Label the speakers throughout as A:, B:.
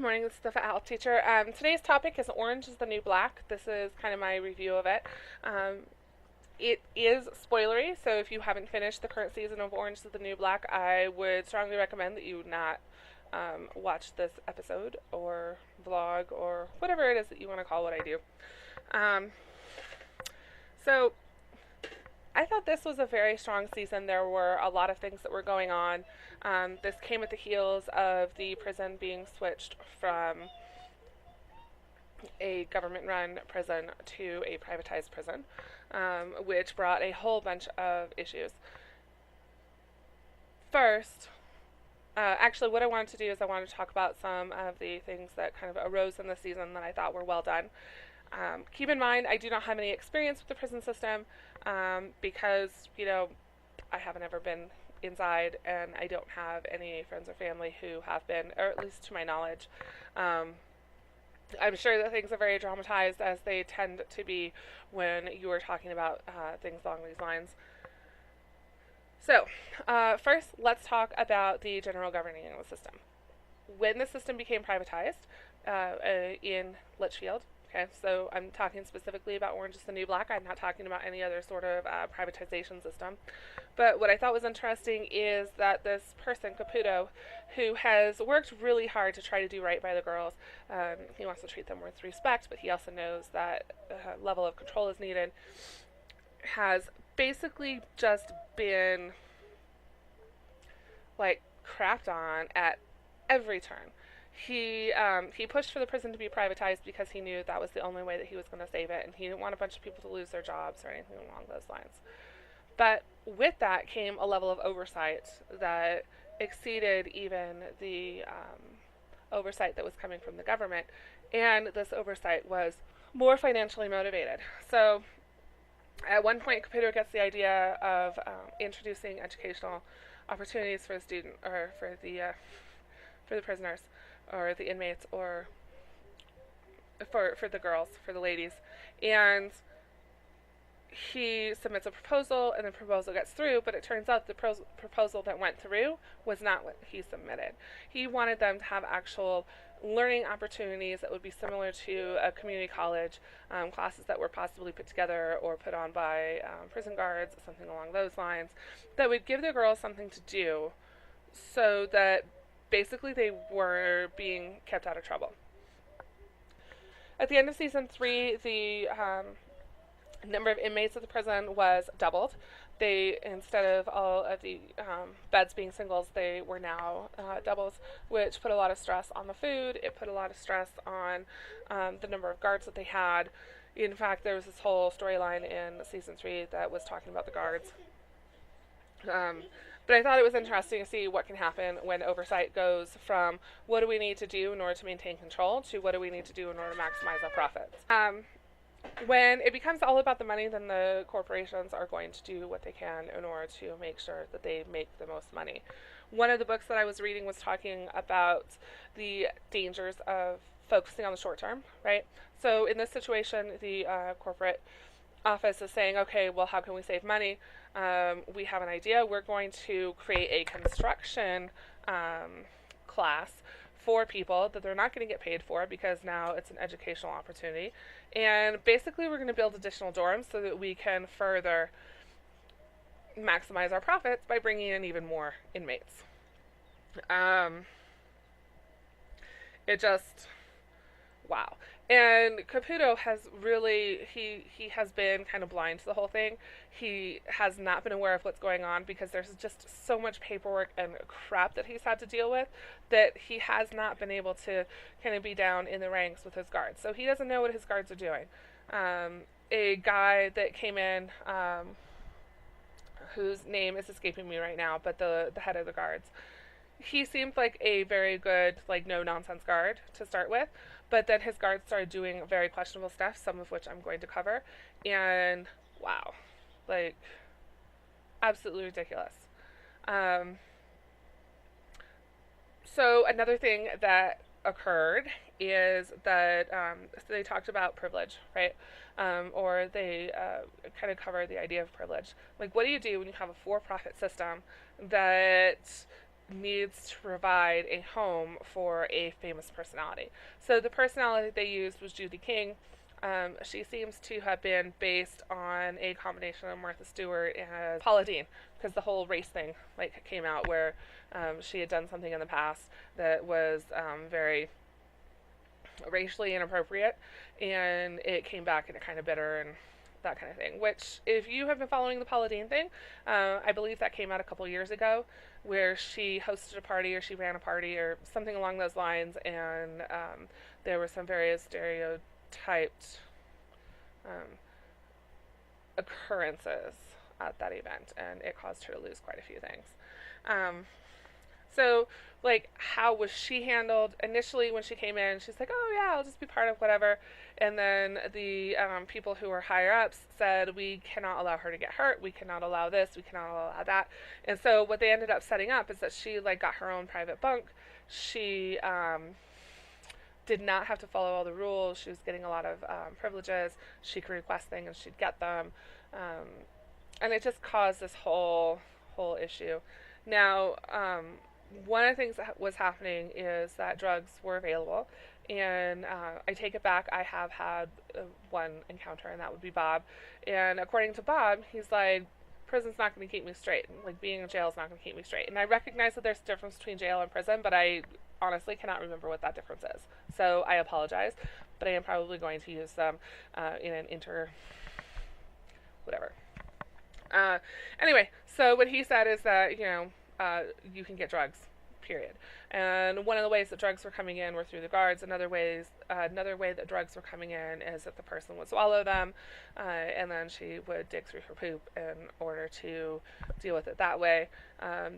A: morning, this is the Health Teacher. Today's topic is Orange is the New Black. This is kind of my review of it. It is spoilery, so if you haven't finished the current season of Orange is the New Black, I would strongly recommend that you not watch this episode or vlog or whatever it is that you want to call what I do. Um, so I thought this was a very strong season. There were a lot of things that were going on. This came at the heels of the prison being switched from a government-run prison to a privatized prison, which brought a whole bunch of issues. First, actually, what I wanted to do is I wanted to talk about some of the things that kind of arose in the season that I thought were well done. Keep in mind, I do not have any experience with the prison system because, I haven't ever been inside and I don't have any friends or family who have been, or at least to my knowledge. I'm sure that things are very dramatized, as they tend to be when you are talking about things along these lines. So, first, let's talk about the general governing of the system. When the system became privatized in Litchfield, okay, so I'm talking specifically about Orange is the New Black. I'm not talking about any other sort of privatization system. But what I thought was interesting is that this person, Caputo, who has worked really hard to try to do right by the girls, he wants to treat them with respect, but he also knows that a level of control is needed, has basically just been crapped on at every turn. He pushed for the prison to be privatized because he knew that was the only way that he was going to save it, and he didn't want a bunch of people to lose their jobs or anything along those lines. But with that came a level of oversight that exceeded even the oversight that was coming from the government, and this oversight was more financially motivated. So at one point, Caputo gets the idea of introducing educational opportunities for the student, or for the prisoners, or the inmates, or for the girls, for the ladies, and he submits a proposal, and the proposal gets through, but it turns out the proposal that went through was not what he submitted. He wanted them to have actual learning opportunities that would be similar to a community college, classes that were possibly put together or put on by prison guards, something along those lines, that would give the girls something to do so that basically they were being kept out of trouble. At the end of season 3, the number of inmates at the prison was doubled. Instead of all of the beds being singles, they were now doubles, which put a lot of stress on the food. It put a lot of stress on the number of guards that they had. In fact, there was this whole storyline in season 3 that was talking about the guards. But I thought it was interesting to see what can happen when oversight goes from what do we need to do in order to maintain control to what do we need to do in order to maximize our profits. When it becomes all about the money, then the corporations are going to do what they can in order to make sure that they make the most money. One of the books that I was reading was talking about the dangers of focusing on the short term, right? So in this situation, the corporate office is saying, okay, well, how can we save money? We have an idea. We're going to create a construction class for people that they're not going to get paid for because now it's an educational opportunity. And basically we're going to build additional dorms so that we can further maximize our profits by bringing in even more inmates. It just, wow. And Caputo has really, he has been kind of blind to the whole thing. He has not been aware of what's going on because there's just so much paperwork and crap that he's had to deal with that he has not been able to kind of be down in the ranks with his guards. So he doesn't know what his guards are doing. A guy that came in, whose name is escaping me right now, but the head of the guards, he seemed like a very good, no-nonsense guard to start with, but then his guards started doing very questionable stuff, some of which I'm going to cover, and wow, absolutely ridiculous. So another thing that occurred is that so they talked about privilege, right? Or they kind of covered the idea of privilege. What do you do when you have a for-profit system that needs to provide a home for a famous personality. So the personality they used was Judy King. She seems to have been based on a combination of Martha Stewart and Paula Deen, because the whole race thing like came out where she had done something in the past that was very racially inappropriate, and it came back and it kind of bit her and that kind of thing. Which, if you have been following the Paula Deen thing, I believe that came out a couple years ago, where she hosted a party or she ran a party or something along those lines, and there were some various stereotyped um, occurrences at that event, and it caused her to lose quite a few things. Um, so, like, how was she handled? Initially, when she came in, she's like, oh, yeah, I'll just be part of whatever. And then the people who were higher ups said, we cannot allow her to get hurt. We cannot allow this. We cannot allow that. And so what they ended up setting up is that she, like, got her own private bunk. She did not have to follow all the rules. She was getting a lot of privileges. She could request things and she'd get them. And it just caused this whole issue. Now, one of the things that was happening is that drugs were available, and I take it back, I have had one encounter, and that would be Bob. And according to Bob, he's like, prison's not going to keep me straight. Like, being in jail is not going to keep me straight. And I recognize that there's a difference between jail and prison, but I honestly cannot remember what that difference is. So I apologize, but I am probably going to use them in an whatever. Anyway, so what he said is that, you can get drugs, period. And one of the ways that drugs were coming in were through the guards. Another way that drugs were coming in is that the person would swallow them, and then she would dig through her poop in order to deal with it that way.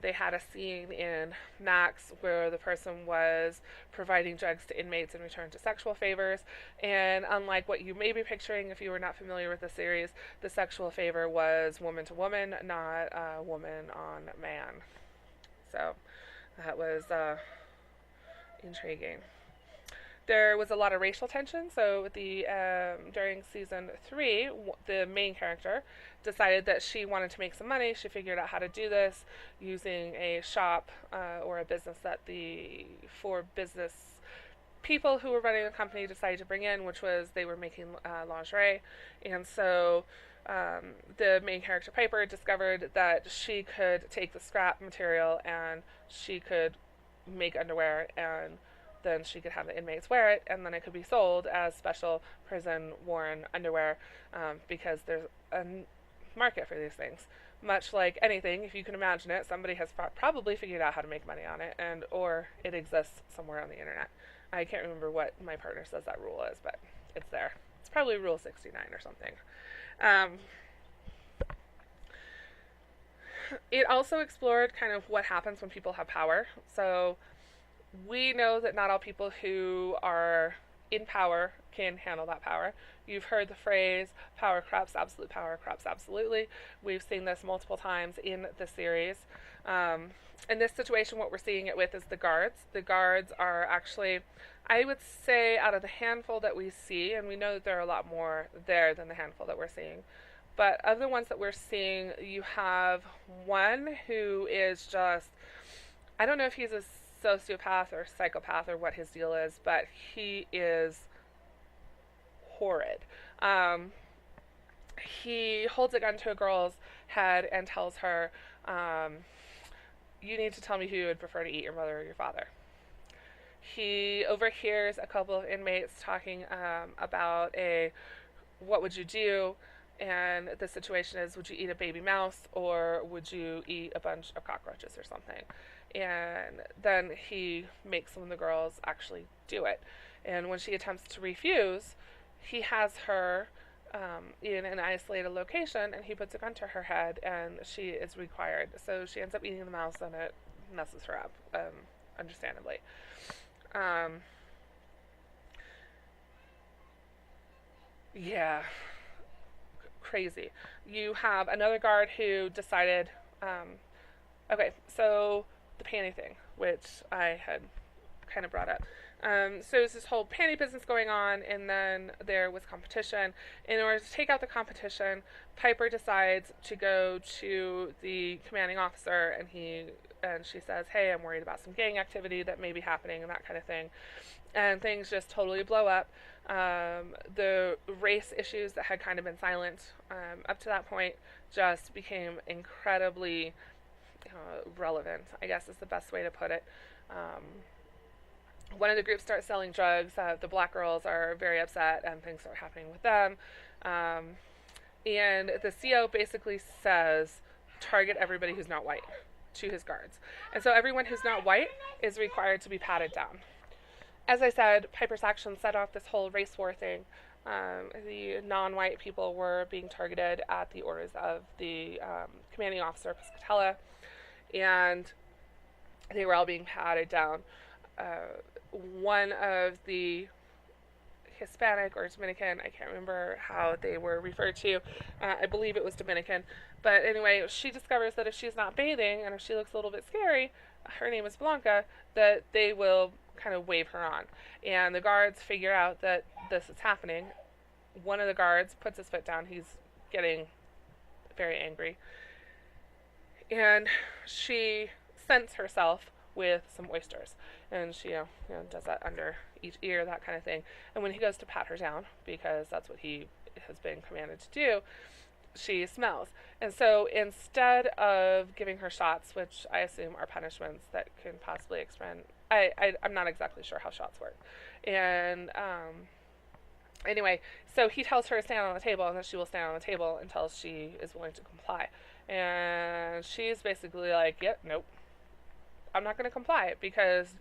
A: They had a scene in Max where the person was providing drugs to inmates in return to sexual favors, and unlike what you may be picturing if you were not familiar with the series, the sexual favor was woman to woman, not woman on man. So that was intriguing. There was a lot of racial tension. So during season 3, the main character decided that she wanted to make some money. She figured out how to do this using a shop or a business that the 4 business people who were running the company decided to bring in, which was they were making lingerie. And so the main character, Piper, discovered that she could take the scrap material and she could make underwear, and then she could have the inmates wear it, and then it could be sold as special prison worn underwear, because there's a market for these things. Much like anything, if you can imagine it, somebody has probably figured out how to make money on it, and or it exists somewhere on the internet. I can't remember what my partner says that rule is, but it's there. It's probably Rule 69 or something. It also explored kind of what happens when people have power. So we know that not all people who are in power can handle that power. You've heard the phrase, power corrupts, absolute power corrupts absolutely. We've seen this multiple times in the series. In this situation, what we're seeing it with is the guards. The guards are actually, I would say, out of the handful that we see, and we know that there are a lot more there than the handful that we're seeing, but of the ones that we're seeing, you have one who is just, I don't know if he's a sociopath or psychopath or what his deal is, but he is horrid. He holds a gun to a girl's head and tells her, you need to tell me who you would prefer to eat, your mother or your father. He overhears a couple of inmates talking about what would you do, and the situation is, would you eat a baby mouse or would you eat a bunch of cockroaches or something? And then he makes some of the girls actually do it. And when she attempts to refuse, he has her in an isolated location, and he puts a gun to her head, and she is required. So she ends up eating the mouse, and it messes her up, understandably. Yeah, crazy. You have another guard who decided, okay, so the panty thing, which I had kind of brought up. So there's this whole panty business going on, and then there was competition. In order to take out the competition, Piper decides to go to the commanding officer, and she says, "Hey, I'm worried about some gang activity that may be happening and that kind of thing." And things just totally blow up. The race issues that had kind of been silent up to that point just became incredibly relevant, I guess is the best way to put it. One of the groups starts selling drugs. The black girls are very upset, and things start happening with them. Um, and the CO basically says, target everybody who's not white to his guards. And so everyone who's not white is required to be patted down. As I said, Piper's actions set off this whole race war thing. The non-white people were being targeted at the orders of the commanding officer, Piscatella, and they were all being patted down. One of the Hispanic or Dominican, I can't remember how they were referred to, I believe it was Dominican, but anyway, she discovers that if she's not bathing and if she looks a little bit scary, her name is Blanca, that they will kind of wave her on. And the guards figure out that this is happening. One of the guards puts his foot down. He's getting very angry. And she scents herself with some oysters. And she does that under each ear, that kind of thing. And when he goes to pat her down, because that's what he has been commanded to do, she smells. And so instead of giving her shots, which I assume are punishments that can possibly expend, I'm not exactly sure how shots work. And anyway, so he tells her to stand on the table, and that she will stand on the table until she is willing to comply. And she's basically like, yep, nope, I'm not going to comply because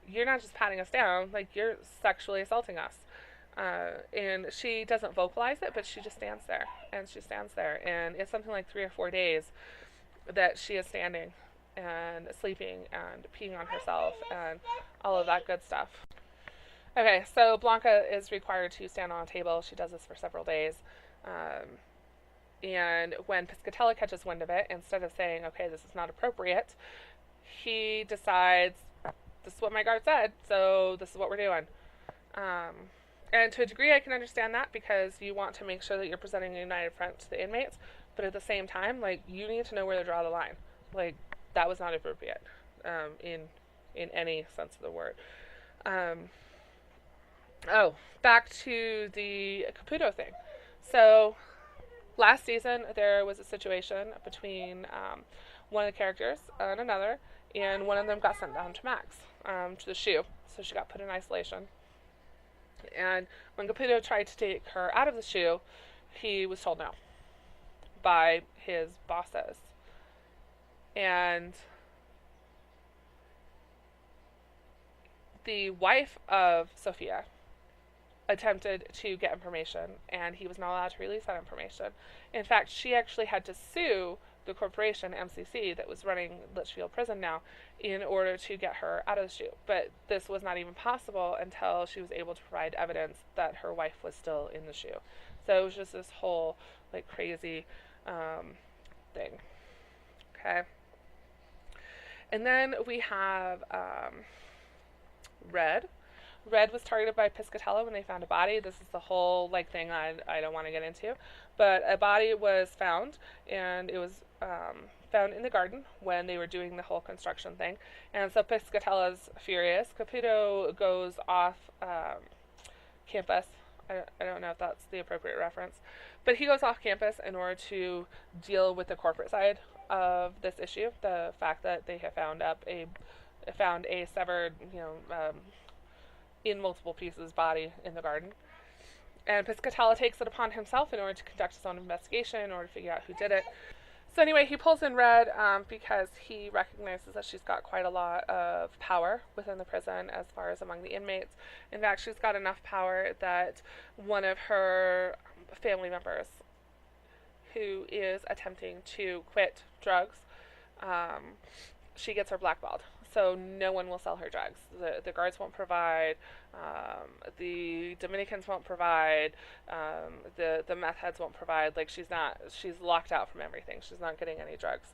A: you're not just patting us down, like you're sexually assaulting us. And she doesn't vocalize it, but she just stands there, and she stands there, and it's something like 3 or 4 days that she is standing and sleeping and peeing on herself and all of that good stuff. Okay, so Blanca is required to stand on a table. She does this for several days. And when Piscatella catches wind of it, instead of saying, okay, this is not appropriate, he decides, this is what my guard said, so this is what we're doing. And to a degree, I can understand that because you want to make sure that you're presenting a united front to the inmates, but at the same time, like, you need to know where to draw the line. Like, that was not appropriate in any sense of the word. Back to the Caputo thing. So, last season, there was a situation between one of the characters and another, and one of them got sent down to Max, to the SHU. So she got put in isolation. And when Caputo tried to take her out of the SHU, he was told no by his bosses. And the wife of Sophia attempted to get information, and he was not allowed to release that information. In fact, she actually had to sue the corporation, MCC, that was running Litchfield Prison now, in order to get her out of the SHU. But this was not even possible until she was able to provide evidence that her wife was still in the SHU. So it was just this whole, like, crazy thing. Okay. And then we have Red. Red was targeted by Piscatella when they found a body. This is the whole, like, thing I don't want to get into. But a body was found, and it was found in the garden when they were doing the whole construction thing. And so Piscatella's furious. Caputo goes off campus. I don't know if that's the appropriate reference. But he goes off campus in order to deal with the corporate side of this issue. The fact that they have found a severed, in multiple pieces body in the garden. And Piscatella takes it upon himself in order to conduct his own investigation, in order to figure out who did it. So anyway, he pulls in Red because he recognizes that she's got quite a lot of power within the prison as far as among the inmates. In fact, she's got enough power that one of her family members who is attempting to quit drugs, she gets her blackballed. So no one will sell her drugs. The guards won't provide. The Dominicans won't provide. The meth heads won't provide. Like, she's locked out from everything. She's not getting any drugs.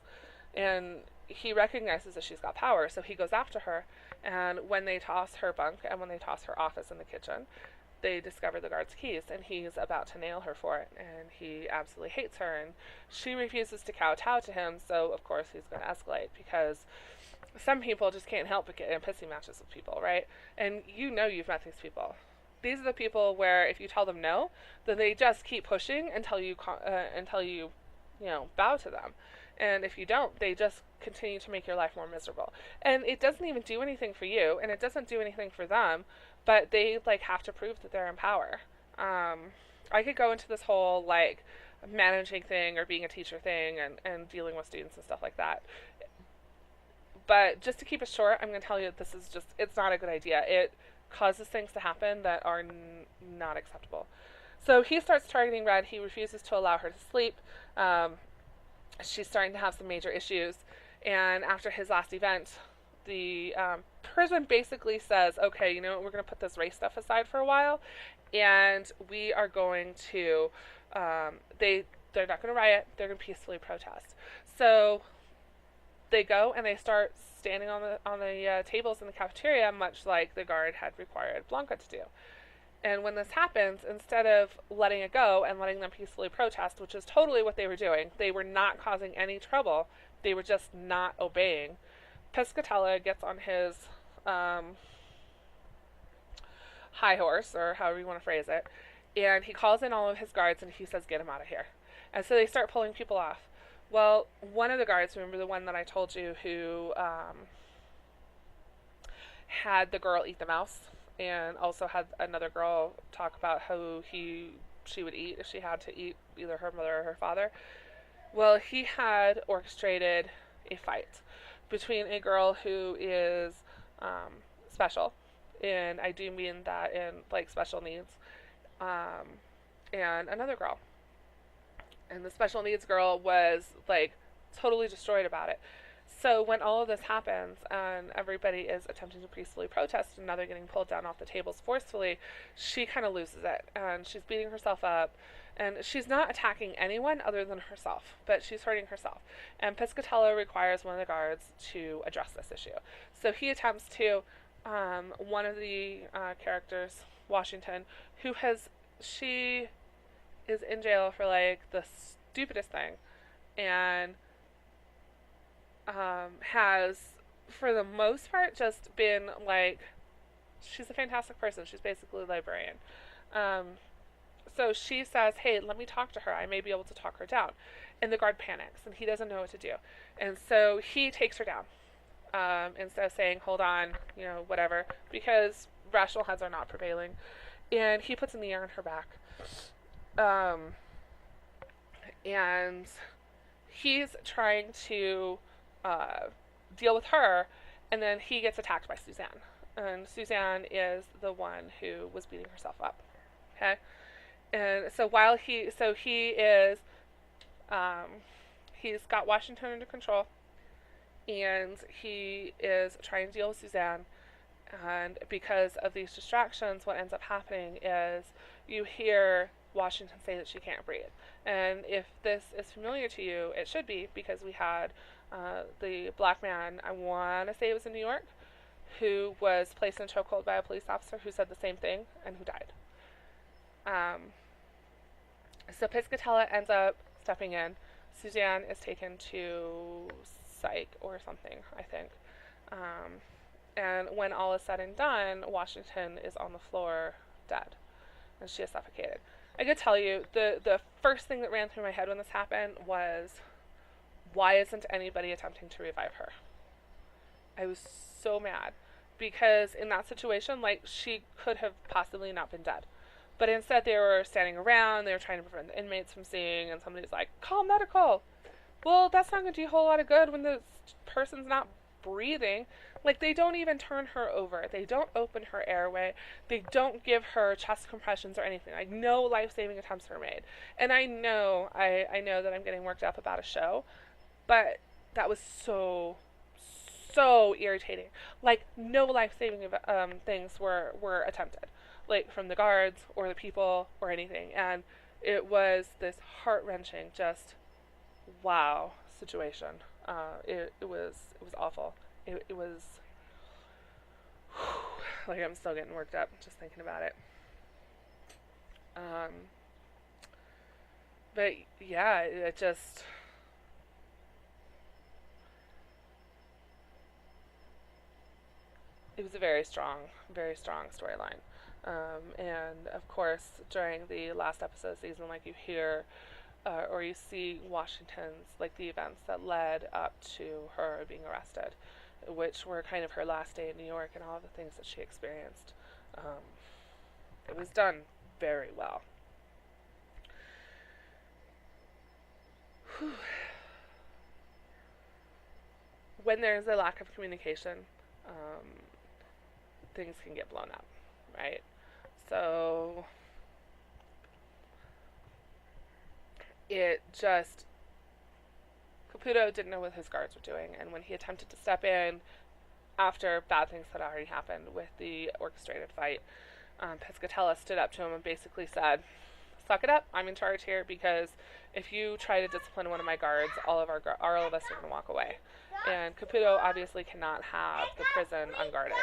A: And he recognizes that she's got power, so he goes after her. And when they toss her bunk and when they toss her office in the kitchen, they discover the guard's keys, and he's about to nail her for it, and he absolutely hates her, and she refuses to kowtow to him, so of course he's going to escalate, because some people just can't help but get in pissing matches with people, right? And you know you've met these people. These are the people where if you tell them no, then they just keep pushing until you bow to them. And if you don't, they just continue to make your life more miserable. And it doesn't even do anything for you, and it doesn't do anything for them, but they like have to prove that they're in power. I could go into this whole like managing thing or being a teacher thing and dealing with students and stuff like that. But just to keep it short, I'm going to tell you that this is just, it's not a good idea. It causes things to happen that are not acceptable. So he starts targeting Red. He refuses to allow her to sleep. She's starting to have some major issues. And after his last event, the prison basically says, okay, you know what, we're going to put this race stuff aside for a while. And we are going to, they're not going to riot. They're going to peacefully protest. So they go and they start standing on the tables in the cafeteria, much like the guard had required Blanca to do. And when this happens, instead of letting it go and letting them peacefully protest, which is totally what they were doing, they were not causing any trouble, they were just not obeying, Pescatella gets on his high horse, or however you want to phrase it, and he calls in all of his guards and he says, get him out of here. And so they start pulling people off. Well, one of the guards, remember the one that I told you who had the girl eat the mouse, and also had another girl talk about how she would eat if she had to eat either her mother or her father? Well, he had orchestrated a fight between a girl who is special, and I do mean that in like special needs, and another girl. And the special needs girl was like totally destroyed about it. So when all of this happens and everybody is attempting to peacefully protest and now they're getting pulled down off the tables forcefully, she kind of loses it and she's beating herself up. And she's not attacking anyone other than herself, but she's hurting herself. And Pescatella requires one of the guards to address this issue. So he attempts to, one of the characters, Washington, she is in jail for like the stupidest thing, and has, for the most part, just been like, she's a fantastic person. She's basically a librarian. So she says, hey, let me talk to her. I may be able to talk her down. And the guard panics, and he doesn't know what to do. And so he takes her down, instead of saying, hold on, whatever, because rational heads are not prevailing. And he puts in the air on her back. And he's trying to deal with her, and then he gets attacked by Suzanne. And Suzanne is the one who was beating herself up. Okay? And so he's got Washington under control, and he is trying to deal with Suzanne. And because of these distractions, what ends up happening is you hear Washington say that she can't breathe. And if this is familiar to you, it should be, because we had the black man, I want to say it was in New York, who was placed in a chokehold by a police officer who said the same thing and who died. So Pescatella ends up stepping in. Suzanne is taken to psych or something, I think. And when all is said and done, Washington is on the floor dead, and she is suffocated. I could tell you, the first thing that ran through my head when this happened was, why isn't anybody attempting to revive her? I was so mad, because in that situation, like, she could have possibly not been dead. But instead they were standing around, they were trying to prevent the inmates from seeing, and somebody's like, call medical. Well, that's not going to do a whole lot of good when the person's not breathing. Like, they don't even turn her over. They don't open her airway. They don't give her chest compressions or anything. Like, no life-saving attempts are made. And I know that I'm getting worked up about a show, but that was so irritating. Like, no life-saving things were attempted, like, from the guards or the people or anything. And it was this heart-wrenching, just wow situation. It was awful. It was Like, I'm still getting worked up just thinking about it. Um, but yeah, it was a very strong storyline. And of course, during the last episode of the season, like, you hear or you see Washington's, like, the events that led up to her being arrested, which were kind of her last day in New York and all the things that she experienced. Um, it was done very well. When there's a lack of communication, um, things can get blown up, right? So it just Caputo didn't know what his guards were doing, and when he attempted to step in after bad things had already happened with the orchestrated fight, Pescatella stood up to him and basically said, "Suck it up. I'm in charge here because if you try to discipline one of my guards, all of us are going to walk away." And Caputo obviously cannot have the prison unguarded.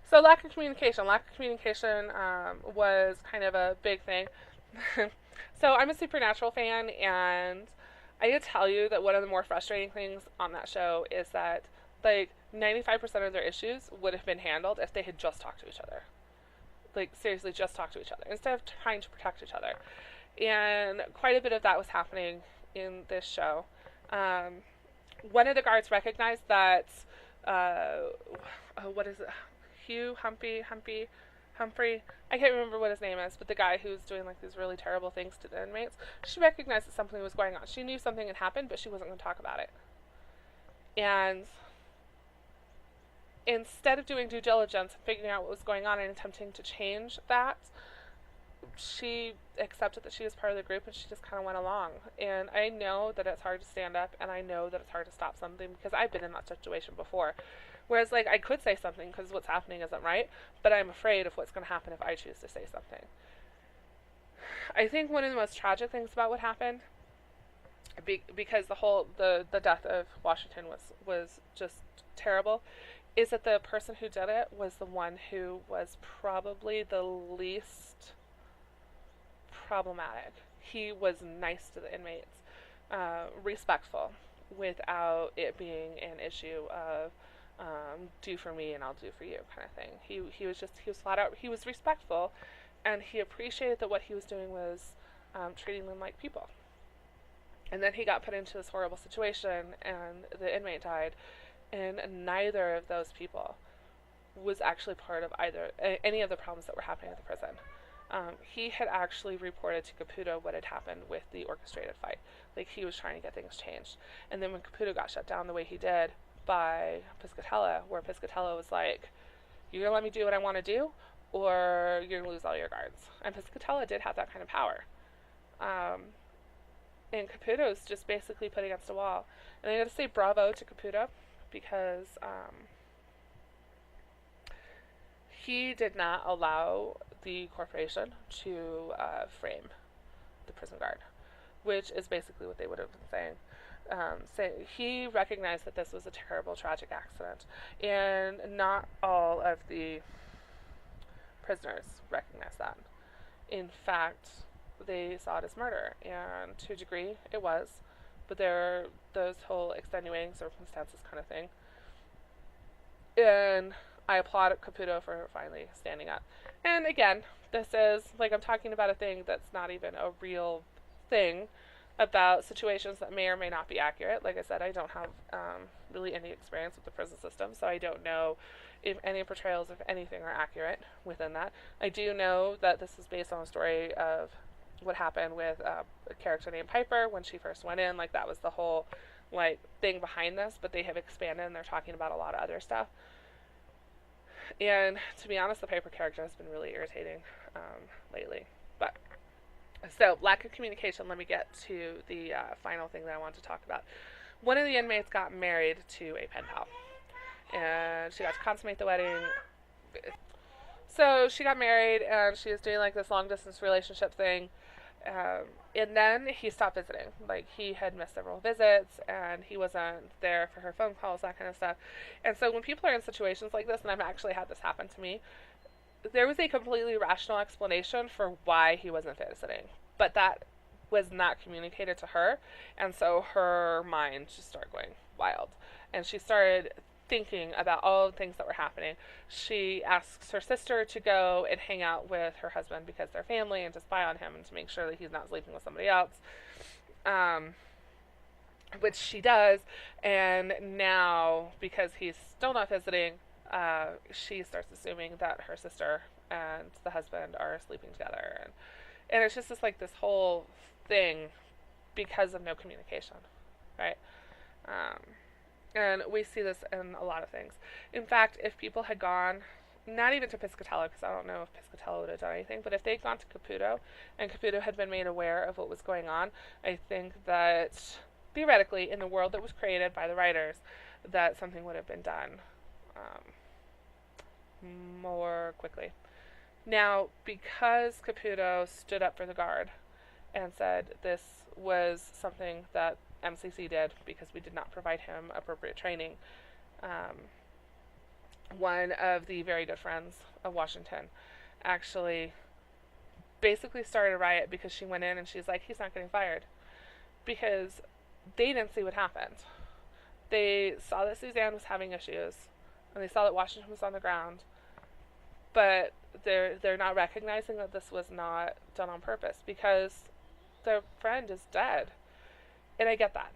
A: So lack of communication. Was kind of a big thing. So I'm a Supernatural fan, and I can tell you that one of the more frustrating things on that show is that, like, 95% of their issues would have been handled if they had just talked to each other. Like, seriously, just talk to each other instead of trying to protect each other. And quite a bit of that was happening in this show. One of the guards recognized that, what is it? Humphrey. I can't remember what his name is, but the guy who's doing, like, these really terrible things to the inmates. She recognized that something was going on. She knew something had happened, but she wasn't going to talk about it. And instead of doing due diligence and figuring out what was going on and attempting to change that, she accepted that she was part of the group and she just kind of went along. And I know that it's hard to stand up, and I know that it's hard to stop something because I've been in that situation before. Whereas, like, I could say something because what's happening isn't right, but I'm afraid of what's going to happen if I choose to say something. I think one of the most tragic things about what happened, because the death of Washington was just terrible, is that the person who did it was the one who was probably the least problematic. He was nice to the inmates, respectful, without it being an issue of do for me and I'll do for you kind of thing. He was flat out, he was respectful, and he appreciated that what he was doing was treating them like people. And then he got put into this horrible situation, and the inmate died, and neither of those people was actually part of any of the problems that were happening at the prison. He had actually reported to Caputo what had happened with the orchestrated fight. Like, he was trying to get things changed. And then when Caputo got shut down the way he did by Pescatella, where Pescatella was like, "You're going to let me do what I want to do, or you're going to lose all your guards." And Pescatella did have that kind of power. And Caputo's just basically put against a wall. And I got to say bravo to Caputo, because he did not allow the corporation to frame the prison guard, which is basically what they would have been saying. He recognized that this was a terrible, tragic accident, and not all of the prisoners recognized that. In fact, they saw it as murder, and to a degree, it was, but there are those whole extenuating circumstances kind of thing. And I applaud Caputo for finally standing up. And again, this is, like, I'm talking about a thing that's not even a real thing, about situations that may or may not be accurate. Like I said, I don't have really any experience with the prison system, so I don't know if any portrayals of anything are accurate within that. I do know that this is based on a story of what happened with a character named Piper when she first went in. Like, that was the whole, like, thing behind this, but they have expanded and they're talking about a lot of other stuff. And to be honest, the Piper character has been really irritating lately. But so, lack of communication. Let me get to the final thing that I want to talk about. One of the inmates got married to a pen pal, and she got to consummate the wedding. So she got married, and she was doing, like, this long distance relationship thing, And then he stopped visiting. Like, he had missed several visits, and he wasn't there for her phone calls, that kind of stuff. And so when people are in situations like this, and I've actually had this happen to me, there was a completely rational explanation for why he wasn't visiting, but that was not communicated to her, and so her mind just started going wild, and she started thinking about all the things that were happening. She asks her sister to go and hang out with her husband because they're family and to spy on him and to make sure that he's not sleeping with somebody else. Um, which she does, and now because he's still not visiting, she starts assuming that her sister and the husband are sleeping together, and it's just this whole thing because of no communication, right? Um, and we see this in a lot of things. In fact, if people had gone, not even to Piscatella, because I don't know if Piscatella would have done anything, but if they'd gone to Caputo and Caputo had been made aware of what was going on, I think that theoretically, in the world that was created by the writers, that something would have been done more quickly. Now, because Caputo stood up for the guard and said this was something that MCC did because we did not provide him appropriate training, one of the very good friends of Washington actually basically started a riot because she went in and she's like, he's not getting fired. Because they didn't see what happened. They saw that Suzanne was having issues, and they saw that Washington was on the ground, but they're not recognizing that this was not done on purpose because their friend is dead. And I get that.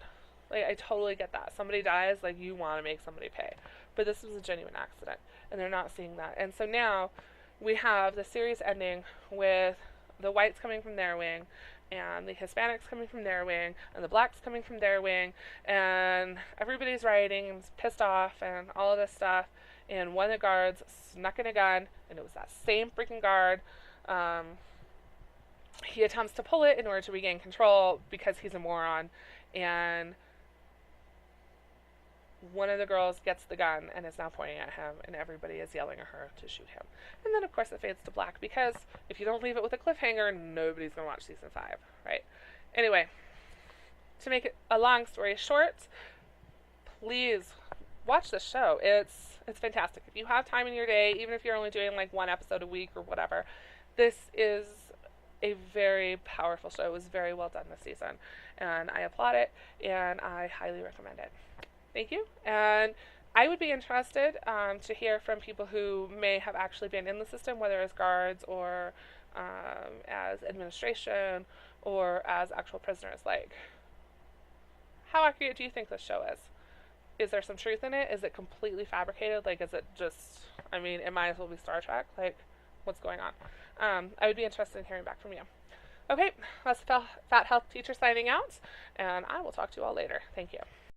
A: Like, I totally get that. Somebody dies, like, you want to make somebody pay. But this was a genuine accident, and they're not seeing that. And so now we have the series ending with the whites coming from their wing, and the Hispanics coming from their wing, and the blacks coming from their wing, and everybody's rioting and pissed off and all of this stuff. And one of the guards snuck in a gun, and it was that same freaking guard. He attempts to pull it in order to regain control because he's a moron, and one of the girls gets the gun and is now pointing at him, and everybody is yelling at her to shoot him. And then, of course, it fades to black because if you don't leave it with a cliffhanger, nobody's going to watch season 5, right? Anyway, to make it a long story short, please watch this show. It's fantastic. If you have time in your day, even if you're only doing like one episode a week or whatever, this is a very powerful show. It was very well done this season, and I applaud it, and I highly recommend it. Thank you. And I would be interested to hear from people who may have actually been in the system, whether as guards or as administration or as actual prisoners. Like, how accurate do you think this show is? Is there some truth in it? Is it completely fabricated? Like, is it just, I mean, it might as well be Star Trek. Like, what's going on? I would be interested in hearing back from you. Okay, that's Fat Health Teacher signing out, and I will talk to you all later. Thank you.